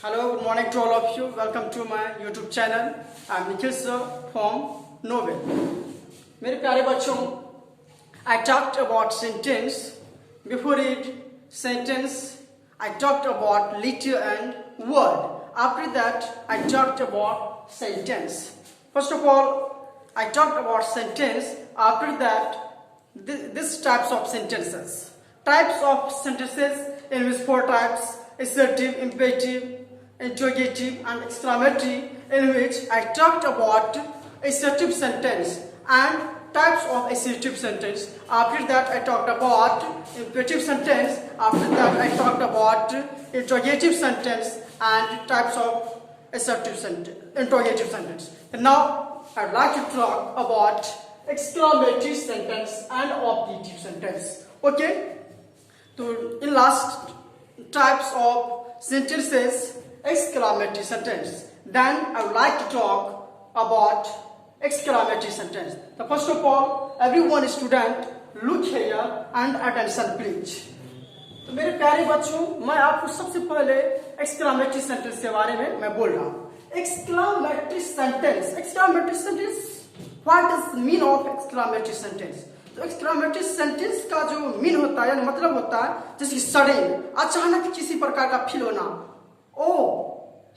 Hello, good morning to all of you. Welcome to my YouTube channel. I am Nikhil sir from Novel. मेरे प्यारे बच्चों, I talked about sentence. Before it, sentence, I talked about letter and word. After that, I talked about sentence. First of all, I talked about sentence. After that, this types of sentences. Types of sentences in which four types: assertive, imperative, interrogative and exclamatory, in which I talked about assertive sentence and types of assertive sentence. After that I talked about imperative sentence. After that I talked about interrogative sentence and types of assertive sentence, interrogative sentence. And now I'd like to talk about exclamatory sentence and optative sentence. Okay, so in last types of sentences, exclamatory sentence. Then I would like to talk about exclamatory sentence. So first of all, everyone student, look here and attention please. तो मेरे प्यारे बच्चों, मैं आपको सबसे पहले exclamatory sentence के बारे में मैं बोल रहा हूँ. Exclamatory sentence. Exclamatory sentence. What is the meaning of exclamatory sentence? तो exclamatory sentence का जो मीन होता है यानी मतलब होता है जैसे कि सडन, अचानक किसी प्रकार का फील होना. ओ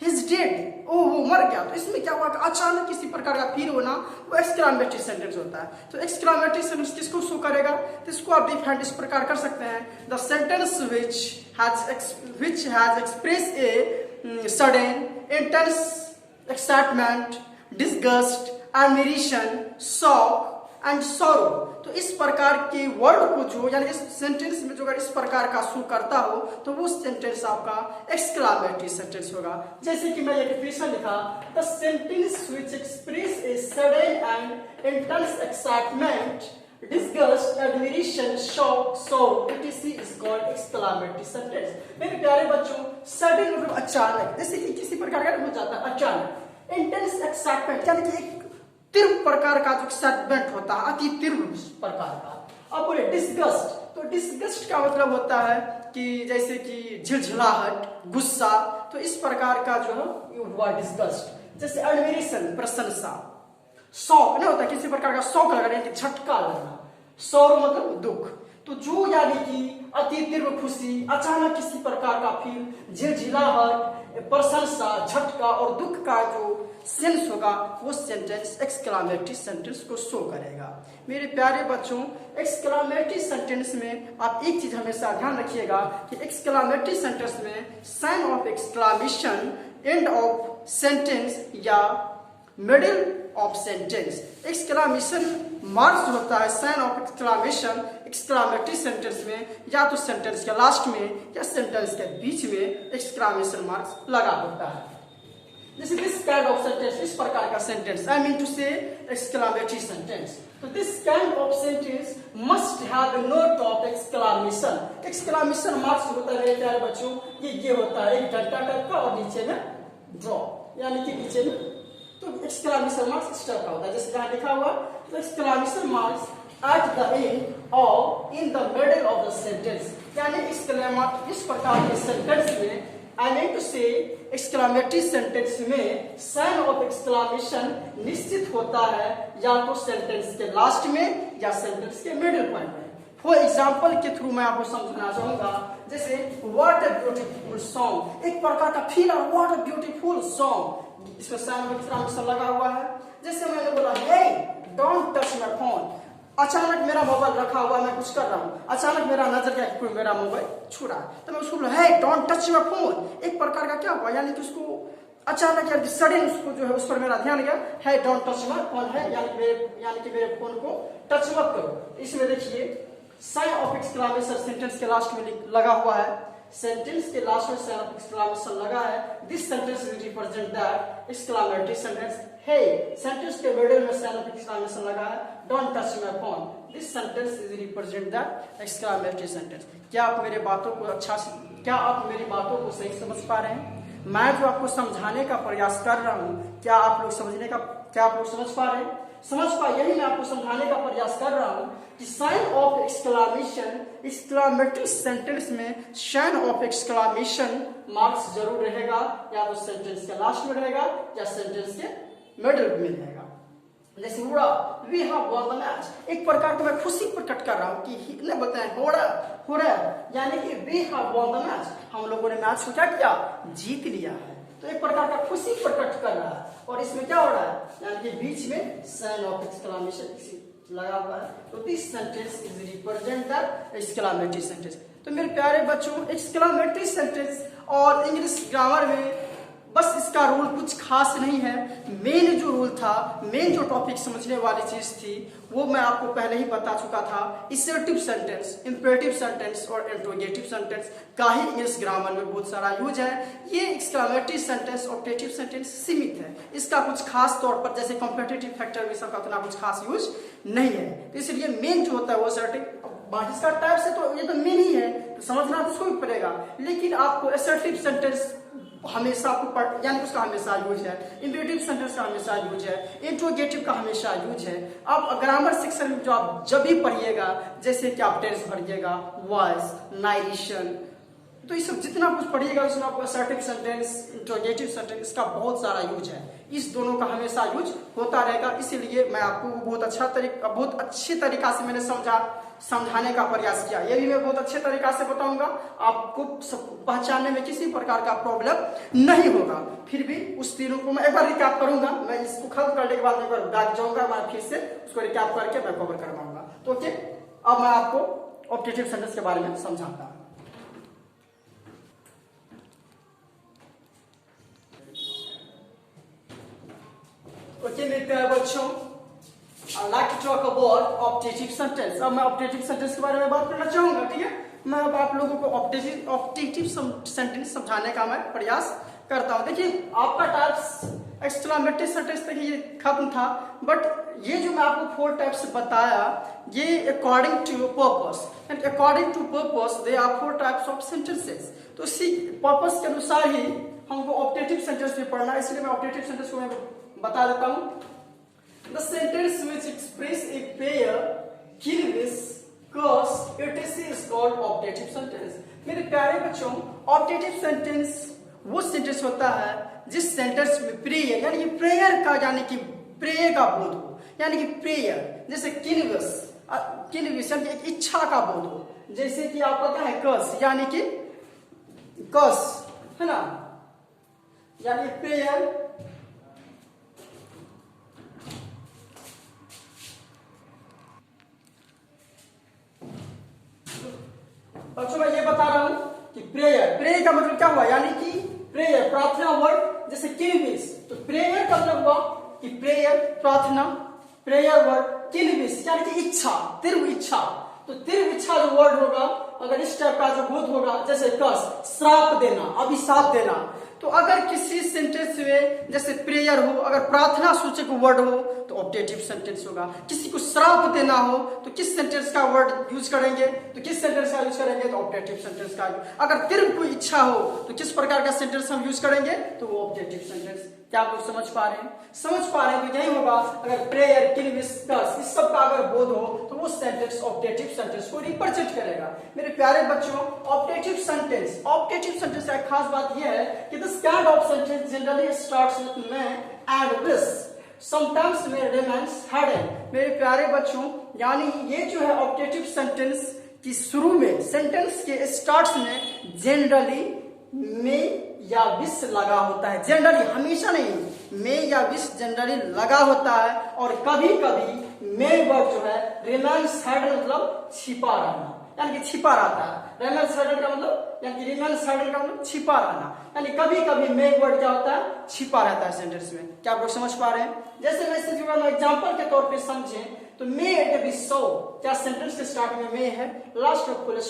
ही इज डेड, ओ वो मर गया. तो इसमें क्या हुआ कि अचानक किसी प्रकार का फील होना, वो एक्सक्लामेटरी सेंटेंस होता है. तो एक्सक्लामेटरी सेंटेंस किसको शो करेगा? तो इसको आप डिफाइन इस प्रकार कर सकते हैं: the sentence which has expressed a sudden intense excitement, disgust, admiration, shock and sorrow. तो इस प्रकार के वर्ड को जो यानी इस सेंटेंस में जो अगर इस प्रकार का शो करता हो तो वो सेंटेंस आपका एक्सक्लामेटरी सेंटेंस होगा. जैसे कि मैं ये डिफिनेशन लिखा: the sentence which express a sudden and intense excitement, disgust, admiration, shock, sorrow etc is called exclamatory sentence. मेरे प्यारे बच्चों, सडन मतलब अचानक, जैसे कि किसी प्रकार का हो जाता है अचानक. इंटेंस एक्साइटमेंट यानी कि एक तीव्र प्रकार का जो एक्साइटमेंट होता है, अति तीव्र प्रकार का. अब बोले डिसगस्ट, तो डिसगस्ट का मतलब होता है कि जैसे कि झिलझिलाहट, गुस्सा. तो इस प्रकार का जो है हुआ डिसगस्ट. जैसे एडमिरेशन, प्रशंसा. शौक नहीं होता, किसी प्रकार का शौक लगना यानी झटका लगना. सौर मतलब दुख. तो जो यानी कि अति तीव्र खुशी, अचानक किसी प्रकार का फील, झिलझिलाहट, प्रशंसा, झटका और दुख का जो सेंस होगा, वो सेंटेंस एक्सक्लामेटरी सेंटेंस को शो करेगा. मेरे प्यारे बच्चों, एक्सक्लामेटरी सेंटेंस में आप एक चीज हमेशा ध्यान रखिएगा कि एक्सक्लामेटरी सेंटेंस में sign of exclamation end of sentence या middle of sentence, exclamation marks होता है sign of exclamation exclamatory sentence में, या तो सेंटेंस के लास्ट में या सेंटेंस के बीच में एक्सक्लामेशन मार्क्स लगा होता है. जैसे दिस काइंड ऑफ सेंटेंस, इस प्रकार का सेंटेंस, आई मीन टू से एक्सक्लामेटरी सेंटेंस. तो this kind of sentence must have a note of exclamation. Exclamation marks होता है मेरे प्यारे बच्चों, ये होता है एक डंडा टाइप का और नीचे में ड्रॉप यानी कि नीचे में. तो एक्सक्लामेशन मार्क्स इस टाइप का होता है जैसे यहाँ लिखा हुआ. तो exclamation marks at the end और in the middle of the sentence, यानी इस प्रकार के सेंटेंस में, I mean to say exclamatory sentence में साइन ऑफ एक्सक्लामेशन निश्चित होता है या तो सेंटेंस के लास्ट में या सेंटेंस के मिडिल पॉइंट में. फॉर एग्जाम्पल के थ्रू मैं आपको समझना चाहूंगा. जैसे व्हाट अ ब्यूटीफुल सॉन्ग, एक प्रकार का फील और व्हाट अ ब्यूटीफुल सॉन्ग, इसमें साइन ऑफ एक्सक्लामेशन लगा हुआ है. जैसे मैंने बोला हे डोंट टच माय फोन, अचानक मेरा मोबाइल रखा हुआ, मैं कुछ कर रहा हूँ, अचानक मेरा नजर क्या कोई मेरा मोबाइल छू रहा है, तो मैं उसको बोला हे डोंट टच योर फोन. एक प्रकार का क्या हुआ, यानी कि उसको अचानक या सडन उसको जो है उस पर मेरा ध्यान गया, है डोंट टच माय फोन है, यानी कि मेरे फोन को टच मत करो. इसमें देखिए साइन ऑफ एक्सक्लामेशन सेंटेंस के लास्ट में लगा हुआ है. सेंटेंस के लास्ट में साइन ऑफ एक्सक्लामेशन लगा है. This sentence will represent that exclamatory sentence. हे सेंटेंस के मिडिल में साइन ऑफ एक्सक्लामेशन लगा है. Don't touch my phone. This sentence is represent that exclamatory sentence. क्या आप मेरे बातों को क्या आप मेरी बातों को सही समझ पा रहे हैं? मैं जो आपको समझाने का प्रयास कर रहा हूँ, क्या आप लोग समझ पा रहे हैं? समझ पाए, यही मैं आपको समझाने का प्रयास कर रहा हूं कि sign of exclamation, exclamatory sentence में साइन ऑफ एक्सक्लामेशन मार्क्स जरूर रहेगा, या तो सेंटेंस के लास्ट में रहेगा या सेंटेंस के मिडिल में रहेगा। जैसे हुआ we have won the match, एक प्रकार का मैं खुशी प्रकट कर रहा हूं कि नहीं बोलते हैं हो रहा है, यानी कि we have won the match, हम लोगों ने मैच को क्या किया, जीत लिया है। तो एक प्रकार का खुशी प्रकट कर रहा है, और इसमें क्या हो रहा है, यानी कि बीच में साइन ऑफ एक्सक्लामेशन लगा हुआ है। तो this sentence is represent the exclamatory sentence. तो मेरे प्यारे बच्चों, एक्सक्लामेटरी सेंटेंस और इंग्लिश ग्रामर में बस इसका रूल कुछ खास नहीं है। मेन जो रूल था, मेन जो टॉपिक समझने वाली चीज थी, वो मैं आपको पहले ही बता चुका था। असर्टिव सेंटेंस, इंपेरेटिव सेंटेंस और इंट्रोगेटिव सेंटेंस का ही इंग्लिश ग्रामर में बहुत सारा यूज है। ये एक्सक्लामेटरी सेंटेंस और ऑप्टेटिव सेंटेंस सीमित है, इसका कुछ खास तौर पर जैसे कॉम्पिटिटिव फैक्टर भी सबका उतना कुछ खास यूज नहीं है। तो इसलिए मेन जो होता है वो असर्टिव, बाकी इसका टाइप से तो ये तो मेन ही है, तो समझना तो उसको भी पड़ेगा। लेकिन आपको असर्टिव सेंटेंस हमेशा आपको यानी उसका हमेशा यूज है, इंपेरेटिव सेंटेंस का हमेशा यूज है, इंट्रोगेटिव का हमेशा यूज है। आप ग्रामर सेक्शन में जो आप जब भी पढ़िएगा, जैसे कि आप टेंस पढ़िएगा, वॉइस, नारेशन, तो ये सब जितना कुछ पढ़िएगा उसमें आपको असर्टिव सेंटेंस, इंट्रोगेटिव सेंटेंस, इसका बहुत सारा यूज है। इस दोनों का हमेशा यूज होता रहेगा। इसीलिए मैं आपको बहुत अच्छे तरीका से मैंने समझाने का प्रयास किया। ये भी मैं बहुत अच्छे तरीका से बताऊंगा, आपको पहचानने में किसी प्रकार का प्रॉब्लम नहीं होगा। फिर भी उस तीनों को मैं एक बार रिकैप करूंगा, मैं इसको खत्म करने के बाद एक बार बैक जाऊंगा, मैं फिर से उसको रिकैप करके मैं कवर करवाऊंगा। तो ओके, अब मैं आपको ऑप्टेटिव सेंटेंस के बारे में समझाता हूं। ओके मेरे प्यारे बच्चों, I like to talk about optative sentence. अब मैं ऑप्टेटिव सेंटेंस के बारे में बात करना चाहूंगा, ठीक है। मैं अब आप लोगों को ऑप्टेटिव सेंटेंस समझाने का मैं प्रयास करता हूं। देखिए, आपका टाइप्स एक्सक्लामेटरी सेंटेंस तक ये खत्म था, बट ये जो मैं आपको 4 टाइप्स बताया, ये according to purpose, and according to purpose they are 4 types of sentences. तो इसी पर्पस के अनुसार ही हमको ऑप्टेटिव सेंटेंस भी पढ़ना है, इसलिए मैं ऑप्टेटिव सेंटेंस को मैं बता देता हूं। The sentence which express a pair, kill, wish, curse, etc. is called optative sentence। मेरे प्यारे बच्चों, ऑप्टेटिव सेंटेंस वो सेंटेंस होता है जिस सेंटेंस में प्रेयर, यानी कि प्रेयर का, यानी कि प्रेयर का बोध हो, यानी कि प्रेयर, जैसे किल विश यानी एक इच्छा का बोध हो। जैसे कि आपका क्या है, कर्स, यानी कि कर्स है ना, यानी प्रेयर, बच्चों मैं ये बता रहा हूं कि प्रेयर का मतलब क्या हुआ, यानी कि प्रेयर प्रार्थना वर्ड, जैसे किल विश, तो प्रेयर का मतलब हुआ कि प्रेयर प्रार्थना, प्रेयर वर्ड, किल विश यानी कि इच्छा, तीव्र इच्छा। तो तीव्र इच्छा जो वर्ड होगा, अगर इस टाइप का जो बोध होगा, जैसे कर्स, श्राप देना, अभिशाप देना, तो अगर किसी सेंटेंस में जैसे प्रेयर हो, अगर प्रार्थना सूचक वर्ड हो तो ऑप्टेटिव सेंटेंस होगा। किसी को श्राप देना हो तो किस सेंटेंस का वर्ड यूज करेंगे, तो किस सेंटेंस का यूज करेंगे, तो ऑप्टेटिव सेंटेंस का। अगर तीव्र कोई इच्छा हो तो किस प्रकार का सेंटेंस हम यूज करेंगे, तो वो ऑप्टेटिव सेंटेंस। क्या आप लोग समझ पा रहे हैं? समझ पा रहे हैं तो यही होगा, अगर प्रेयर, किल, विश, कर्स इस सब का अगर बोध हो तो वो सेंटेंस ऑप्टेटिव सेंटेंस को रिप्रेजेंट करेगा। मेरे प्यारे बच्चों, ऑप्टेटिव सेंटेंस का एक खास बात यह है कि this kind of sentence generally starts with may and wish, sometimes may remains hidden. मेरे प्यारे बच्चों, यानी ये जो है ऑप्टेटिव सेंटेंस की शुरू में, सेंटेंस के स्टार्ट्स में जनरली मे या विश लगा होता है। जनरली, हमेशा नहीं, मे या विश जनरली लगा होता है, और कभी कभी मे वर्ड जो है रिमेन्स हिडन मतलब छिपा रहना, यानी कि छिपा रहता है। रिमेन्स हिडन का मतलब, यानी कि रिमेन्स हिडन का मतलब छिपा रहना, यानी कभी कभी मे वर्ड क्या होता है, छिपा रहता है सेंटेंस में। क्या आप लोग समझ पा रहे हैं? जैसे मैं इसे जो एग्जांपल के तौर पे समझें तो मे इट बी सो, क्या सेंटेंस के स्टार्ट में मे है, लास्ट में फुल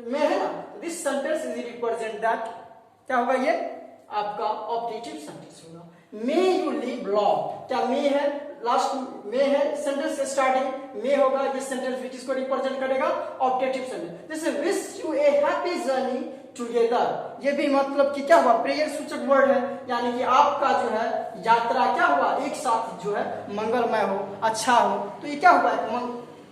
में है ना, this sentence is represent that, क्या होगा, ये आपका ऑप्टेटिव सेंटेंस होगा। मे यू लिव लॉन्ग, क्या मे है, लास्ट में है, सेंटेंस के स्टार्टिंग में होगा, ये सेंटेंस विच इसको रिप्रेजेंट करेगा ऑप्टेटिव सेंटेंस। जैसे wish U A happy journey, together, ये भी मतलब कि क्या हुआ, प्रेयर सूचक वर्ड है, यानी कि आपका जो है यात्रा क्या हुआ, एक साथ जो है मंगलमय हो, अच्छा हो। तो ये क्या हुआ,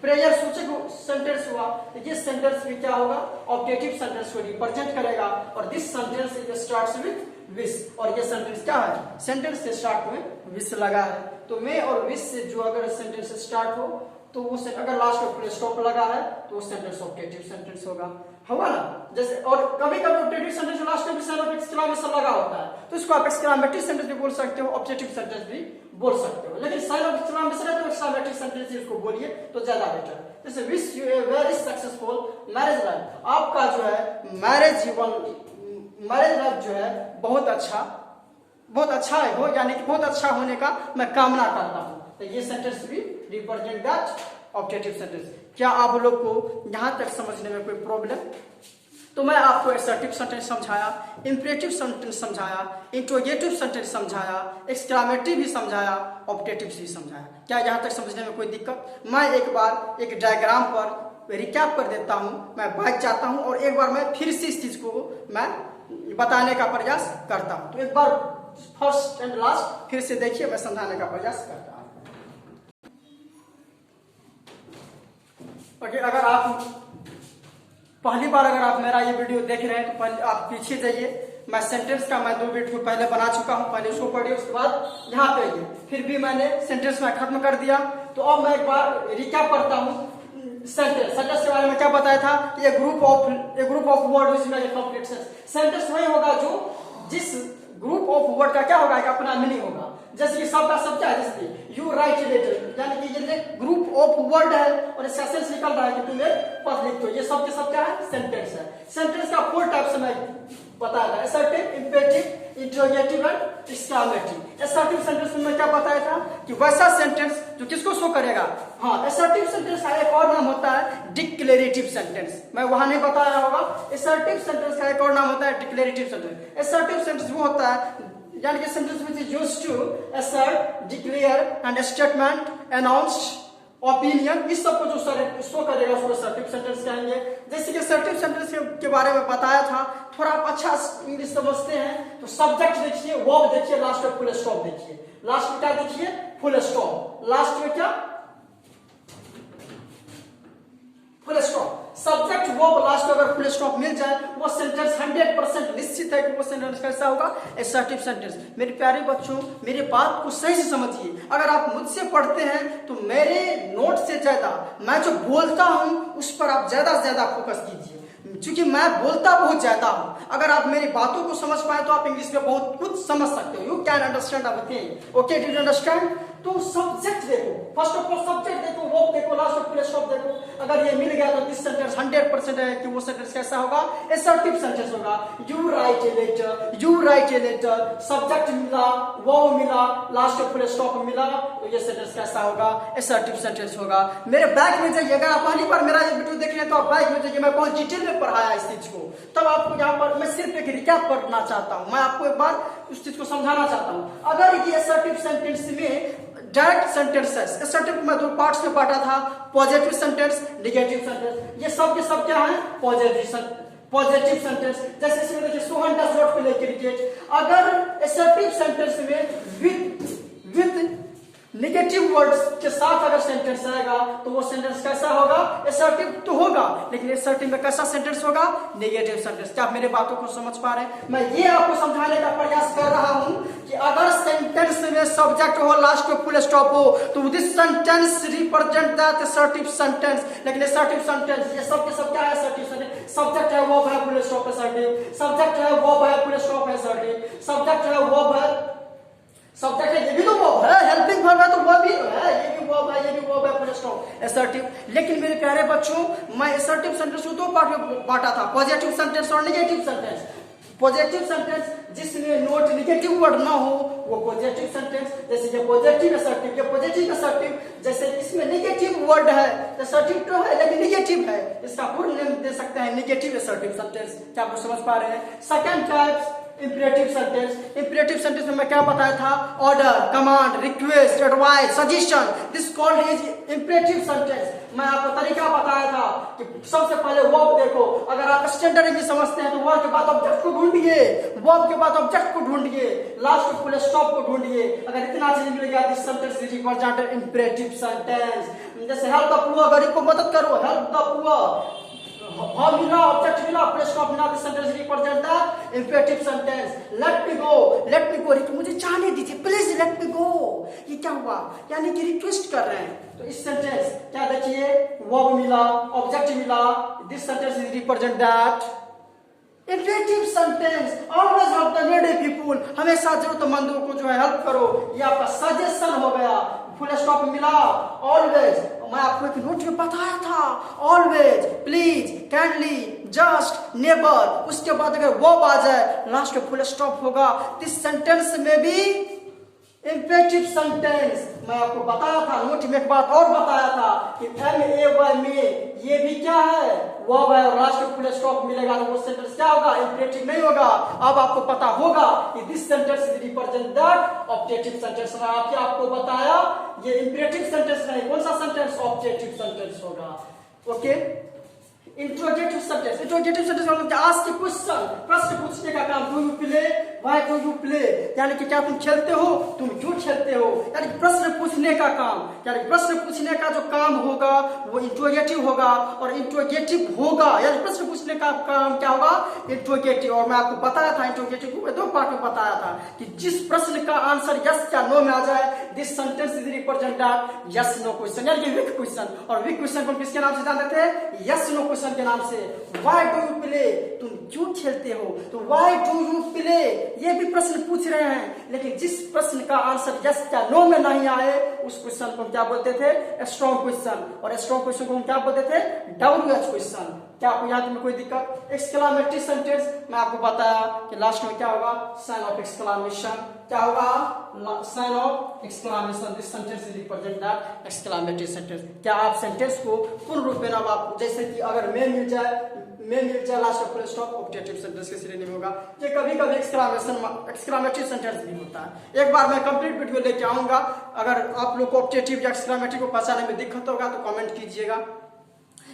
प्रेयर सूचक सेंटेंस हुआ। तो ये सेंटेंस भी क्या होगा, ऑब्जेक्टिव सेंटेंस को रिप्रेजेंट करेगा। और this sentence is starts with wish, और ये सेंटेंस क्या है, सेंटेंस से स्टार्ट में विश लगा है। तो मैं और विश से जो अगर सेंटेंस स्टार्ट हो तो वो अगर लास्ट में फुल स्टॉप लगा है तो वो सेंटेंस ऑब्जेक्टिव सेंटेंस होगा ना। जैसे और कभी कभी ऑब्जेक्टिव सेंटेंस लास्ट में भी साइन ऑफ एक्सक्लेमेशन लगा होता है, तो इसको आप एक्सक्लेमेटरी सेंटेंस भी बोल सकते हो, ऑब्जेक्टिव सेंटेंस भी बोल सकते हो। लेकिन साइन ऑफ एक्सक्लेमेशन है तो एक्सक्लेमेटरी सेंटेंस ही उसको बोलिए तो ज्यादा बेटर। जैसे wish U a very successful marriage life, आपका जो है मैरिज लाइफ जो है बहुत अच्छा है हो, यानी कि बहुत अच्छा होने का मैं कामना करता हूँ। तो ये सेंटेंस भी रिप्रेजेंट दैट ऑब्जेक्टिव सेंटेंस। क्या आप लोग को यहां तक समझने में कोई प्रॉब्लम? तो मैं आपको असर्टिव सेंटेंस समझाया, इंपरेटिव सेंटेंस समझाया, इंट्रोगेटिव सेंटेंस समझाया, एक्सक्लेमेटरी भी समझाया, ऑब्जेक्टिव भी समझाया। क्या यहां तक समझने में कोई दिक्कत? मैं एक बार एक डायग्राम पर रिकैप कर देता हूं, मैं बैठ जाता हूं और एक बार मैं फिर से इस चीज को मैं बताने का प्रयास करता हूं। तो एक बार फर्स्ट एंड लास्ट फिर से देखिए, मैं समझाने का प्रयास करता हूं। ओके, अगर आप पहली बार अगर आप मेरा ये वीडियो देख रहे हैं तो पहले आप पीछे जाइए। मैं सेंटेंस का मैं 2 वीडियो पहले बना चुका हूं, पहले उसको पढ़िए, उसके बाद यहाँ पे आइए। फिर भी मैंने सेंटेंस में खत्म कर दिया, तो अब मैं एक बार रिकैप करता हूँ। सेंटेंस के बारे में क्या बताया था, ये group of word which make a complete sentence. Sentence वही होगा जो जिस ग्रुप ऑफ वर्ड का क्या होगा, एक अपना मीनिंग होगा। जैसे कि सब का सब क्या है, जैसे यू राइट लेटर, यानी कि ये ग्रुप ऑफ वर्ड है और इसका सेंस निकल रहा है कि तुम एक पद लिखते हो। ये सब के सब क्या है, सेंटेंस है। सेंटेंस का 4 टाइप से मैं बताया था, assertive, imperative, interrogative and exclamatory. Assertive sentence में क्या बताया था कि वैसा सेंटेंस जो किसको शो करेगा। हाँ, असर्टिव सेंटेंस का एक और नाम होता है डिक्लेरेटिव सेंटेंस, मैं वहां नहीं बताया होगा। असर्टिव सेंटेंस का एक और नाम होता है डिक्लेरेटिव सेंटेंस। असर्टिव सेंटेंस वो होता है यानी कि sentence which is used to assert, declare and statement, announced, opinion, इस सब को जो शो करेगा उसको असर्टिव सेंटेंस कहेंगे। जैसे कि असर्टिव सेंटेंस के बारे में बताया था, थोड़ा आप अच्छा इंग्लिश समझते हैं तो सब्जेक्ट देखिए, वर्ब देखिए, लास्ट में फुल स्टॉप देखिए। लास्ट में क्या देखिए, फुल स्टॉप। लास्ट में क्या, full stop. Subject verb last में अगर फुल स्टॉप मिल जाए वो सेंटेंस 100% निश्चित है कि वो सेंटेंस कैसा होगा, असर्टिव सेंटेंस। मेरे प्यारे बच्चों, मेरे बात को सही से समझिए। अगर आप मुझसे पढ़ते हैं तो मेरे नोट से ज्यादा मैं जो बोलता हूं उस पर आप ज्यादा से ज्यादा फोकस कीजिए, क्योंकि मैं बोलता बहुत ज्यादा हूं। अगर आप मेरी बातों को समझ पाए तो आप इंग्लिश में बहुत कुछ समझ सकते हो। You can understand everything. Okay, do you understand? तो सब्जेक्ट देखो, फर्स्ट ऑफ ऑल सब्जेक्ट देखो, वर्ब देखो, लास्ट में फुल स्टॉप देखो। अगर ये मिल गया तो दिस सेंटेंस 100% है कि वो सेंटेंस कैसा होगा, असर्टिव सेंटेंस होगा। You write a letter, you write a letter, subject मिला, वर्ब मिला, लास्ट में फुल स्टॉप मिला, तो ये सेंटेंस कैसा होगा, असर्टिव सेंटेंस होगा। मेरे बैक में जाइए, अगर आप पहली बार मेरा ये वीडियो देख रहे हैं तो आप बैक में जाइए, मैं बहुत डिटेल में पढ़ाया इस चीज को। तब आपको यहाँ पर मैं सिर्फ एक रिकैप करना चाहता हूँ, मैं आपको एक बार उस चीज को समझाना चाहता हूँ। अगर ये असर्टिव सेंटेंस में डायरेक्ट सेंटेंसेस, असर्टिव में 2 पार्ट्स में बांटा था, पॉजिटिव सेंटेंस, नेगेटिव सेंटेंस। ये सब के सब क्या है, पॉजिटिव सेंटेंस। जैसे इसमें देखिए Sohan does not play cricket. अगर असर्टिव सेंटेंस में विद नेगेटिव वर्ड्स के साथ अगर सेंटेंस आएगा तो वो सेंटेंस कैसा होगा, असर्टिव तो होगा, लेकिन असर्टिव में कैसा सेंटेंस होगा, नेगेटिव सेंटेंस। क्या आप मेरे बातों को समझ पा रहे हैं? मैं ये आपको समझाने का प्रयास कर रहा हूं कि अगर सेंटेंस में सब्जेक्ट हो, लास्ट में फुल स्टॉप हो, तो this sentence represent that assertive sentence. लेकिन असर्टिव सेंटेंस ये सब के सब क्या है, असर्टिव सेंटेंस। सब्जेक्ट है, वर्ब है, फुल स्टॉप असर्टिव। सब्जेक्ट है, वर्ब है, फुल स्टॉप असर्टिव। सब्जेक्ट है, वर्ब है, सब्जेक्ट है, ये भी तो वर्ब है, हेल्पिंग वर्ब है तो वो भी है, ये भी वर्ब है, ये भी वर्ब है, फुल स्टॉप असर्टिव। लेकिन मेरे प्यारे बच्चों, मैं असर्टिव सेंटेंस को 2 पार्ट में बांटा था, पॉजिटिव सेंटेंस और नेगेटिव सेंटेंस। पॉजिटिव सेंटेंस जिसमें नोट नेगेटिव वर्ड ना हो वो पॉजिटिव सेंटेंस। जैसे ये पॉजिटिव असर्टिव, ये पॉजिटिव असर्टिव। जैसे इसमें नेगेटिव वर्ड है, असर्टिव तो है लेकिन नेगेटिव है, इसका पूर्ण नेम दे सकते हैं नेगेटिव असर्टिव सेंटेंस। क्या आप समझ पा रहे हैं? Second type imperative sentence. Imperative sentence में मैं क्या बताया था? Order, command, request, advice, suggestion, this called is imperative sentence. मैं आपको तरीका बताया था कि सबसे पहले वर्ब देखो। अगर आप स्टैंडर्ड इंग्लिश समझते हैं तो वर्ब के बाद ऑब्जेक्ट को ढूंढिए, वर्ब के बाद ऑब्जेक्ट को ढूंढिए, लास्ट में फुल स्टॉप को ढूंढिए। अगर इतना चीज मिल गया, this sentence is represented imperative sentence. जैसे हेल्प द पुअर, गरीब को मदद करो, हेल्प द पुअर। वर्ब मिला, ऑब्जेक्ट मिला, फुल स्टॉप मिला, this sentence represent the imperative sentence. Let me go, let me go, मुझे जाने दीजिए, प्लीज लेट मी गो। ये क्या हुआ? यानी कि रिक्वेस्ट कर रहे हैं। तो इस सेंटेंस क्या देखिए, वर्ब मिला, ऑब्जेक्ट मिला, this sentence is represent that imperative sentence. Always help the needy people, हमेशा जरूरतमंदों को जो है हेल्प करो। ये आपका सजेशन हो गया। फुल स्टॉप मिला, ऑलवेज। मैं आपको एक नोट में बताया था, always, please, kindly, just, never. उसके बाद अगर वर्ब आ जाए, लास्ट में फुल स्टॉप होगा। दिस सेंटेंस में भी इंपरेटिव सेंटेंस। मैं आपको बताया था, नोट में एक बात और बताया था कि MAY में ये भी क्या है? वर्ब है, और लास्ट में फुल स्टॉप मिलेगा तो वो सेंटेंस क्या होगा? इंपरेटिव नहीं होगा। अब आपको पता होगा कि this sentence is represent that objective sentence. आपको बताया ये इंपरेटिव सेंटेंस नहीं, कौन सा सेंटेंस? ऑब्जेक्टिव सेंटेंस होगा। Okay. Interrogative sentence, interrogative sentence मतलब आस्क के क्वेश्चन, प्रश्न पूछने का काम। Do you play, why do you play, यानी कि क्या तुम खेलते हो, तुम क्यों खेलते हो, यानी प्रश्न पूछने का काम। यानी प्रश्न पूछने का जो काम होगा वो इंट्रोगेटिव होगा, और इंट्रोगेटिव होगा यानी प्रश्न पूछने का काम क्या होगा? इंट्रोगेटिव। और मैं आपको बताया था, इंट्रोगेटिव को मैं 2 पार्ट में बताया था कि जिस प्रश्न का आंसर यस या नो में आ जाए, this sentence is represent that yes no question, यानी कि वीक क्वेश्चन। और वीक क्वेश्चन को किसके नाम से जानते थे? यस नो क्वेश्चन के नाम से। व्हाई डू यू प्ले, तुम क्यों खेलते हो, तो व्हाई डू यू प्ले ये भी प्रश्न पूछ रहे हैं। लेकिन जिस प्रश्न का आंसर यस या नो में नहीं आए, उस क्वेश्चन को क्या बोलते थे? Strong question. और स्ट्रॉन्ग क्वेश्चन को हम क्या बोलते थे? WH question. क्या आपको याद में कोई दिक्कत? एक्सक्लामेटरी सेंटेंस मैं आपको बताया कि लास्ट में क्या होगा? Sign of exclamation. क्या होगा? Sign of exclamation. This sentence is represent that exclamatory sentence. क्या आप सेंटेंस को पूर्ण रूप में आप जैसे कि अगर मैं मिल जाए लास्ट में फुल स्टॉप, ऑब्जेक्टिव सेंटेंस के श्रेणी में होगा। ये कभी-कभी एक्सक्लामेटरी सेंटेंस भी होता है। एक बार मैं कंप्लीट वीडियो लेके आऊंगा। अगर आप लोग को ऑब्जेक्टिव या एक्सक्लामेटरी को पहचानने में दिक्कत होगा तो कमेंट कीजिएगा।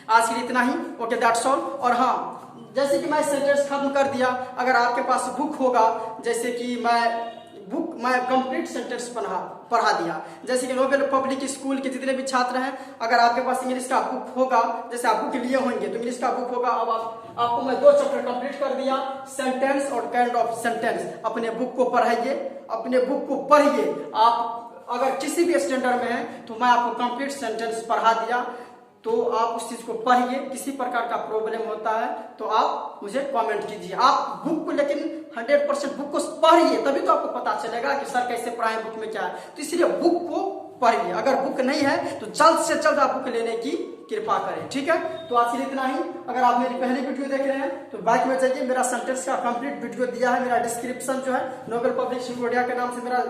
आज के लिए इतना ही। Okay, that's all. और हाँ, जैसे कि मैं सेंटेंस खत्म कर दिया, अगर आपके पास बुक होगा, जैसे कि मैं कंप्लीट सेंटेंस पढ़ा दिया। जैसे कि नोबेल पब्लिक स्कूल के जितने भी छात्र हैं, अगर आपके पास इंग्लिश का बुक होगा, जैसे आप बुक लिए होंगे तो इंग्लिश का बुक होगा। अब आपको मैं 2 चैप्टर कंप्लीट कर दिया, सेंटेंस और काइंड ऑफ सेंटेंस। अपने बुक को पढ़ाइए, अपने बुक को पढ़िए। आप अगर किसी भी स्टैंडर्ड में हैं तो मैं आपको कंप्लीट सेंटेंस पढ़ा दिया, तो आप उस चीज को पढ़िए। किसी प्रकार का प्रॉब्लम होता है तो आप मुझे कमेंट कीजिए। आप बुक को लेकिन 100% बुक को पढ़िए, तभी तो आपको पता चलेगा कि सर कैसे पढ़ाएं, बुक में क्या है। तो इसलिए बुक को पढ़िए। अगर बुक नहीं है तो जल्द से जल्द आप बुक लेने की कृपा करें, ठीक है। तो आज के लिए इतना ही। अगर आप मेरी पहली वीडियो देख रहे हैं तो बैक में जाइए, मेरा सेंटेंस का कंप्लीट वीडियो दिया है। मेरा डिस्क्रिप्शन जो है नोबेल पब्लिक स्कूल इंडिया के नाम से मेरा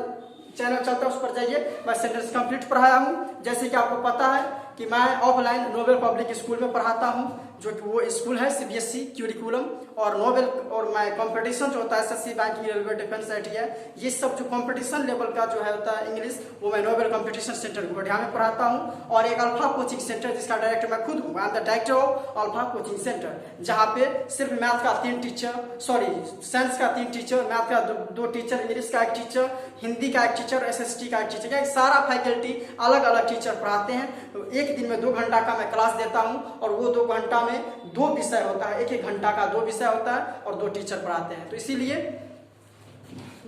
चैनल चलता है, उस पर जाइए। मैं सेंटेंस कंप्लीट पढ़ाया हूँ। जैसे कि आपको पता है कि मैं ऑफलाइन नोबेल पब्लिक स्कूल में पढ़ाता हूँ, जो कि वो स्कूल है CBSE क्यूरिकुलम। और नोबेल और मैं कंपटीशन जो होता है SSC, banking, railway, defence, ITI, ये सब जो कंपटीशन लेवल का जो है होता है इंग्लिश, वो मैं नोबेल कंपटीशन सेंटर गुड़िया में पढ़ाता हूँ। और एक अल्फा कोचिंग सेंटर जिसका डायरेक्टर मैं खुद हूँ, I am the director of alpha coaching centre, जहाँ पे सिर्फ मैथ का 3 टीचर, साइंस का 3 टीचर, मैथ का 2 टीचर, इंग्लिश का 1 टीचर, हिंदी का 1 टीचर, SST का 1 टीचर, या सारा फैकल्टी अलग अलग टीचर पढ़ाते हैं। तो एक दिन में 2 घंटा का मैं क्लास देता हूँ, और वो 2 घंटा में 2 विषय होता है। 1 घंटा का 2 विषय होता है, और 2 टीचर पढ़ाते हैं। तो इसीलिए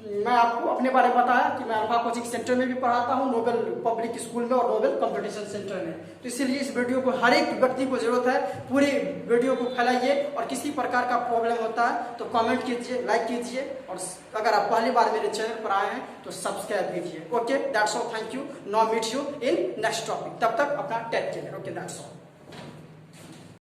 मैं आपको अपने बारे में बताया कि मैं अल्फा कोचिंग सेंटर में भी पढ़ाता हूँ, नोबेल पब्लिक स्कूल में और नोबेल कंपटीशन सेंटर में। तो इसीलिए इस वीडियो को हर एक व्यक्ति को जरूरत है, पूरी वीडियो को फैलाइए। और किसी प्रकार का प्रॉब्लम होता है तो कमेंट कीजिए, लाइक कीजिए, और अगर आप पहली बार मेरे चैनल पर आए हैं तो सब्सक्राइब कीजिए। Okay, that's all, thank you, now meet you in next topic. तब तक अपना take care. Okay, that's all.